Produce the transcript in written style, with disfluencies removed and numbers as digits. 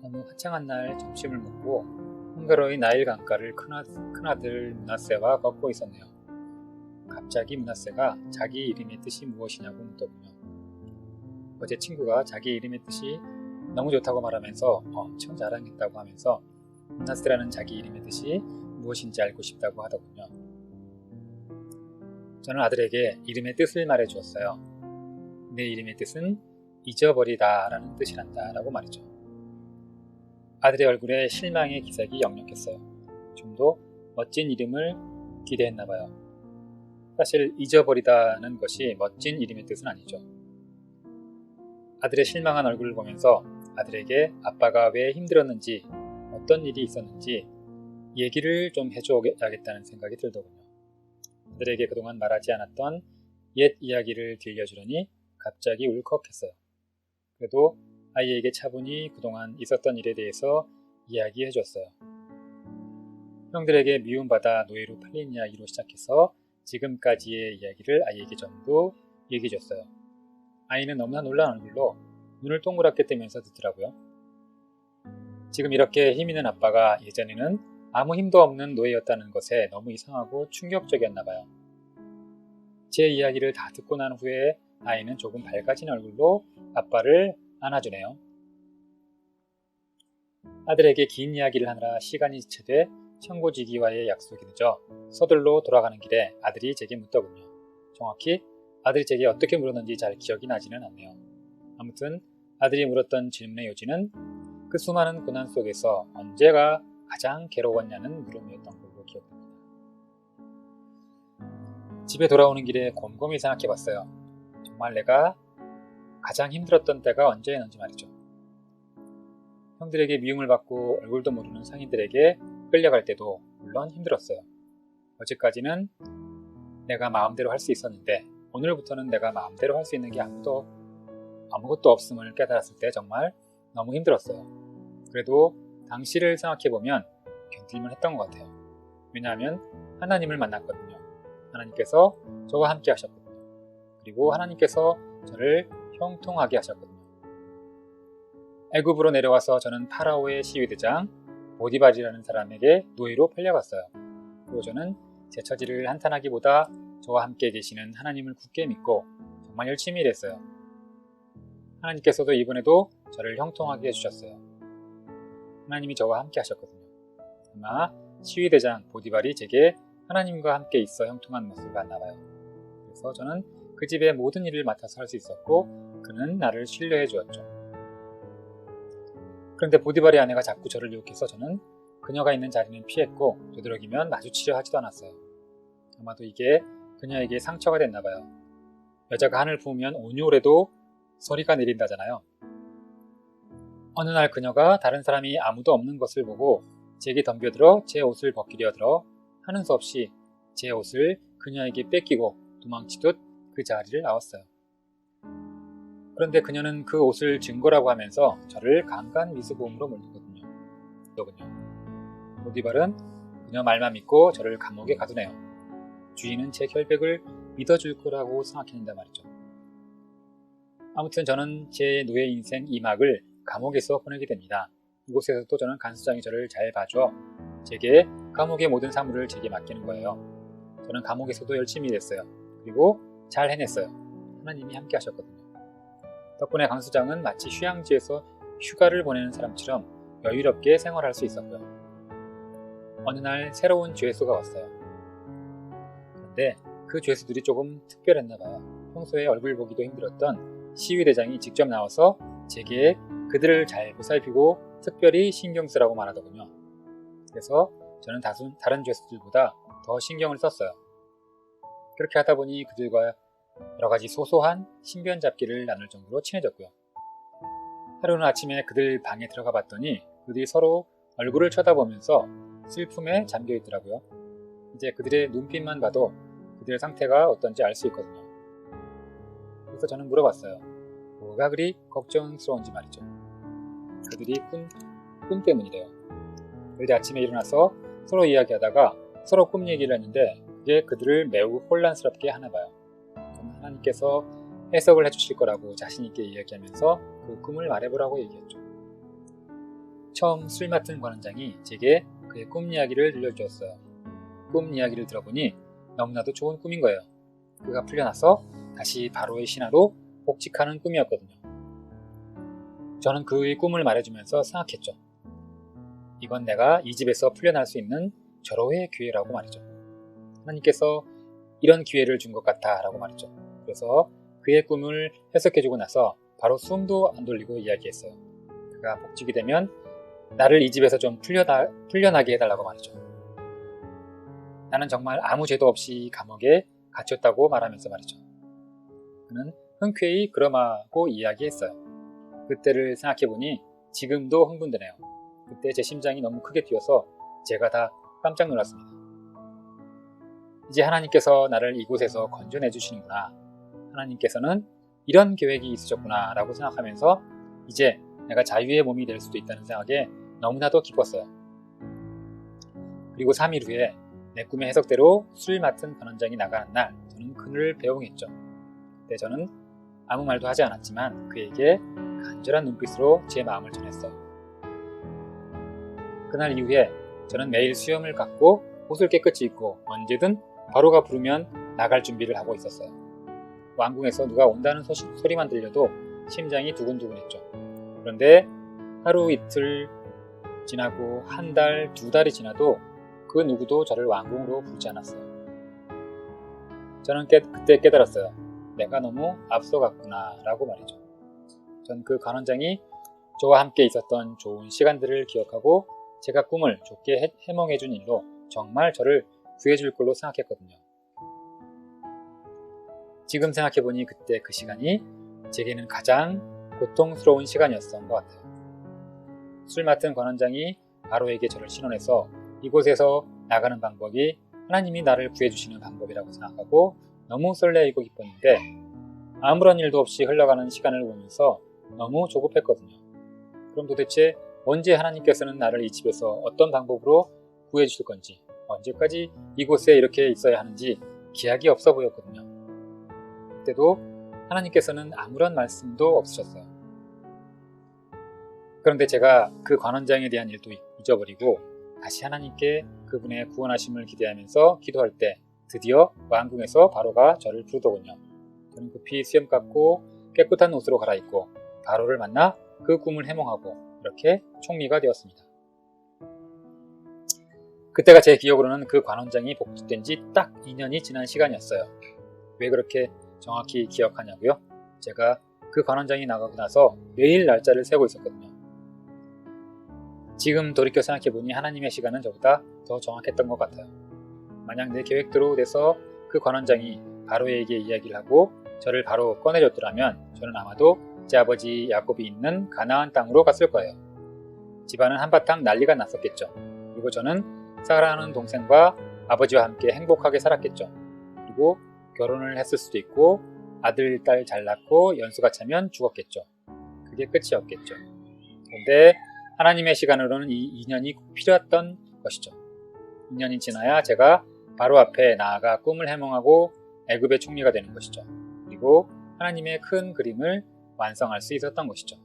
어느 화창한 날 점심을 먹고 헝가로의 나일 강가를 큰아들 문하세와 걷고 있었네요. 갑자기 문하세가 자기 이름의 뜻이 무엇이냐고 묻더군요. 어제 친구가 자기 이름의 뜻이 너무 좋다고 말하면서 엄청 자랑했다고 하면서 문하세라는 자기 이름의 뜻이 무엇인지 알고 싶다고 하더군요. 저는 아들에게 이름의 뜻을 말해 주었어요. 내 이름의 뜻은 잊어버리다 라는 뜻이란다 라고 말이죠. 아들의 얼굴에 실망의 기색이 역력했어요. 좀 더 멋진 이름을 기대했나봐요. 사실 잊어버리다는 것이 멋진 이름의 뜻은 아니죠. 아들의 실망한 얼굴을 보면서 아들에게 아빠가 왜 힘들었는지 어떤 일이 있었는지 얘기를 좀 해줘야겠다는 생각이 들더군요. 아들에게 그동안 말하지 않았던 옛 이야기를 들려주려니 갑자기 울컥했어요. 그래도 아이에게 차분히 그동안 있었던 일에 대해서 이야기해줬어요. 형들에게 미움받아 노예로 팔린 이야기로 시작해서 지금까지의 이야기를 아이에게 전부 얘기해줬어요. 아이는 너무나 놀란 얼굴로 눈을 동그랗게 뜨면서 듣더라고요. 지금 이렇게 힘 있는 아빠가 예전에는 아무 힘도 없는 노예였다는 것에 너무 이상하고 충격적이었나 봐요. 제 이야기를 다 듣고 난 후에 아이는 조금 밝아진 얼굴로 아빠를 안아주네요. 아들에게 긴 이야기를 하느라 시간이 지체돼 청고지기와의 약속이 늦어 서둘러 돌아가는 길에 아들이 제게 묻더군요. 정확히 아들이 제게 어떻게 물었는지 잘 기억이 나지는 않네요. 아무튼 아들이 물었던 질문의 요지는 그 수많은 고난 속에서 언제가 가장 괴로웠냐는 물음이었던 걸로 기억됩니다. 집에 돌아오는 길에 곰곰이 생각해봤어요. 정말 내가 가장 힘들었던 때가 언제였는지 말이죠. 형들에게 미움을 받고 얼굴도 모르는 상인들에게 끌려갈 때도 물론 힘들었어요. 어제까지는 내가 마음대로 할 수 있었는데 오늘부터는 내가 마음대로 할 수 있는 게 아무것도 없음을 깨달았을 때 정말 너무 힘들었어요. 그래도 당시를 생각해보면 견딜만 했던 것 같아요. 왜냐하면 하나님을 만났거든요. 하나님께서 저와 함께 하셨거든요. 그리고 하나님께서 저를 형통하게 하셨거든요. 애굽으로 내려와서 저는 파라오의 시위대장 보디발이라는 사람에게 노예로 팔려갔어요. 그리고 저는 제 처지를 한탄하기보다 저와 함께 계시는 하나님을 굳게 믿고 정말 열심히 일했어요. 하나님께서도 이번에도 저를 형통하게 해주셨어요. 하나님이 저와 함께 하셨거든요. 아마 시위대장 보디발이 제게 하나님과 함께 있어 형통한 모습을 봤나봐요. 그래서 저는 그 집의 모든 일을 맡아서 할 수 있었고 그는 나를 신뢰해 주었죠. 그런데 보디발의 아내가 자꾸 저를 유혹해서 저는 그녀가 있는 자리는 피했고 되도록이면 마주치려 하지도 않았어요. 아마도 이게 그녀에게 상처가 됐나봐요. 여자가 한을 부으면 온유래도 소리가 내린다잖아요. 어느 날 그녀가 다른 사람이 아무도 없는 것을 보고 제게 덤벼들어 제 옷을 벗기려 들어 하는 수 없이 제 옷을 그녀에게 뺏기고 도망치듯 그 자리를 나왔어요. 그런데 그녀는 그 옷을 증거라고 하면서 저를 강간 미수범으로 몰리거든요. 보디발은 그녀 말만 믿고 저를 감옥에 가두네요. 주인은 제 결백을 믿어줄 거라고 생각했는데 말이죠. 아무튼 저는 제 노예 인생 2막을 감옥에서 보내게 됩니다. 이곳에서도 저는 간수장이 저를 잘 봐줘 제게 감옥의 모든 사물을 제게 맡기는 거예요. 저는 감옥에서도 열심히 일했어요. 그리고 잘 해냈어요. 하나님이 함께 하셨거든요. 덕분에 강수장은 마치 휴양지에서 휴가를 보내는 사람처럼 여유롭게 생활할 수 있었고요. 어느 날 새로운 죄수가 왔어요. 그런데 그 죄수들이 조금 특별했나 봐요. 평소에 얼굴 보기도 힘들었던 시위대장이 직접 나와서 제게 그들을 잘 보살피고 특별히 신경 쓰라고 말하더군요. 그래서 저는 다른 죄수들보다 더 신경을 썼어요. 그렇게 하다 보니 그들과 여러 가지 소소한 신변 잡기를 나눌 정도로 친해졌고요. 하루는 아침에 그들 방에 들어가 봤더니 그들이 서로 얼굴을 쳐다보면서 슬픔에 잠겨 있더라고요. 이제 그들의 눈빛만 봐도 그들의 상태가 어떤지 알 수 있거든요. 그래서 저는 물어봤어요. 뭐가 그리 걱정스러운지 말이죠. 그들이 꿈 때문이래요. 그들이 아침에 일어나서 서로 이야기하다가 서로 꿈 얘기를 했는데 그게 그들을 매우 혼란스럽게 하나 봐요. 하나님께서 해석을 해주실 거라고 자신있게 이야기하면서 그 꿈을 말해보라고 얘기했죠. 처음 술 맡은 관원장이 제게 그의 꿈 이야기를 들려주었어요. 꿈 이야기를 들어보니 너무나도 좋은 꿈인 거예요. 그가 풀려나서 다시 바로의 신하로 복직하는 꿈이었거든요. 저는 그의 꿈을 말해주면서 생각했죠. 이건 내가 이 집에서 풀려날 수 있는 절호의 기회라고 말이죠. 하나님께서 이런 기회를 준 것 같아 라고 말했죠. 그래서 그의 꿈을 해석해주고 나서 바로 숨도 안 돌리고 이야기했어요. 그가 복직이 되면 나를 이 집에서 좀 풀려나게 해달라고 말이죠. 나는 정말 아무 죄도 없이 감옥에 갇혔다고 말하면서 말이죠. 그는 흔쾌히 그러마고 이야기했어요. 그때를 생각해보니 지금도 흥분되네요. 그때 제 심장이 너무 크게 뛰어서 제가 다 깜짝 놀랐습니다. 이제 하나님께서 나를 이곳에서 건져내 주시는구나. 하나님께서는 이런 계획이 있으셨구나 라고 생각하면서 이제 내가 자유의 몸이 될 수도 있다는 생각에 너무나도 기뻤어요. 그리고 3일 후에 내 꿈의 해석대로 술 맡은 관원장이 나가는 날 저는 그를 배웅했죠. 그때 저는 아무 말도 하지 않았지만 그에게 간절한 눈빛으로 제 마음을 전했어요. 그날 이후에 저는 매일 수염을 깎고 옷을 깨끗이 입고 언제든 바로가 부르면 나갈 준비를 하고 있었어요. 왕궁에서 누가 온다는 소리만 들려도 심장이 두근두근했죠. 그런데 하루 이틀 지나고 한 달, 2달이 지나도 그 누구도 저를 왕궁으로 부르지 않았어요. 저는 그때 깨달았어요. 내가 너무 앞서갔구나 라고 말이죠. 전 그 관원장이 저와 함께 있었던 좋은 시간들을 기억하고 제가 꿈을 좋게 해몽해준 일로 정말 저를 구해줄 걸로 생각했거든요. 지금 생각해보니 그때 그 시간이 제게는 가장 고통스러운 시간이었던 것 같아요. 술 맡은 관원장이 바로에게 저를 신원해서 이곳에서 나가는 방법이 하나님이 나를 구해주시는 방법이라고 생각하고 너무 설레이고 기뻤는데 아무런 일도 없이 흘러가는 시간을 보면서 너무 조급했거든요. 그럼 도대체 언제 하나님께서는 나를 이 집에서 어떤 방법으로 구해주실 건지, 언제까지 이곳에 이렇게 있어야 하는지 기약이 없어 보였거든요. 그때도 하나님께서는 아무런 말씀도 없으셨어요. 그런데 제가 그 관원장에 대한 일도 잊어버리고 다시 하나님께 그분의 구원하심을 기대하면서 기도할 때 드디어 왕궁에서 바로가 저를 부르더군요. 저는 급히 수염 깎고 깨끗한 옷으로 갈아입고 바로를 만나 그 꿈을 해몽하고 이렇게 총리가 되었습니다. 그때가 제 기억으로는 그 관원장이 복직된 지 딱 2년이 지난 시간이었어요. 왜 그렇게 정확히 기억하냐고요? 제가 그 관원장이 나가고 나서 매일 날짜를 세고 있었거든요. 지금 돌이켜 생각해보니 하나님의 시간은 저보다 더 정확했던 것 같아요. 만약 내 계획대로 돼서 그 관원장이 바로에게 이야기를 하고 저를 바로 꺼내줬더라면 저는 아마도 제 아버지 야곱이 있는 가나안 땅으로 갔을 거예요. 집안은 한바탕 난리가 났었겠죠. 그리고 저는 사랑하는 동생과 아버지와 함께 행복하게 살았겠죠. 그리고 결혼을 했을 수도 있고 아들, 딸 잘 낳고 연수가 차면 죽었겠죠. 그게 끝이었겠죠. 그런데 하나님의 시간으로는 이 2년이 꼭 필요했던 것이죠. 2년이 지나야 제가 바로 앞에 나아가 꿈을 해몽하고 애굽의 총리가 되는 것이죠. 그리고 하나님의 큰 그림을 완성할 수 있었던 것이죠.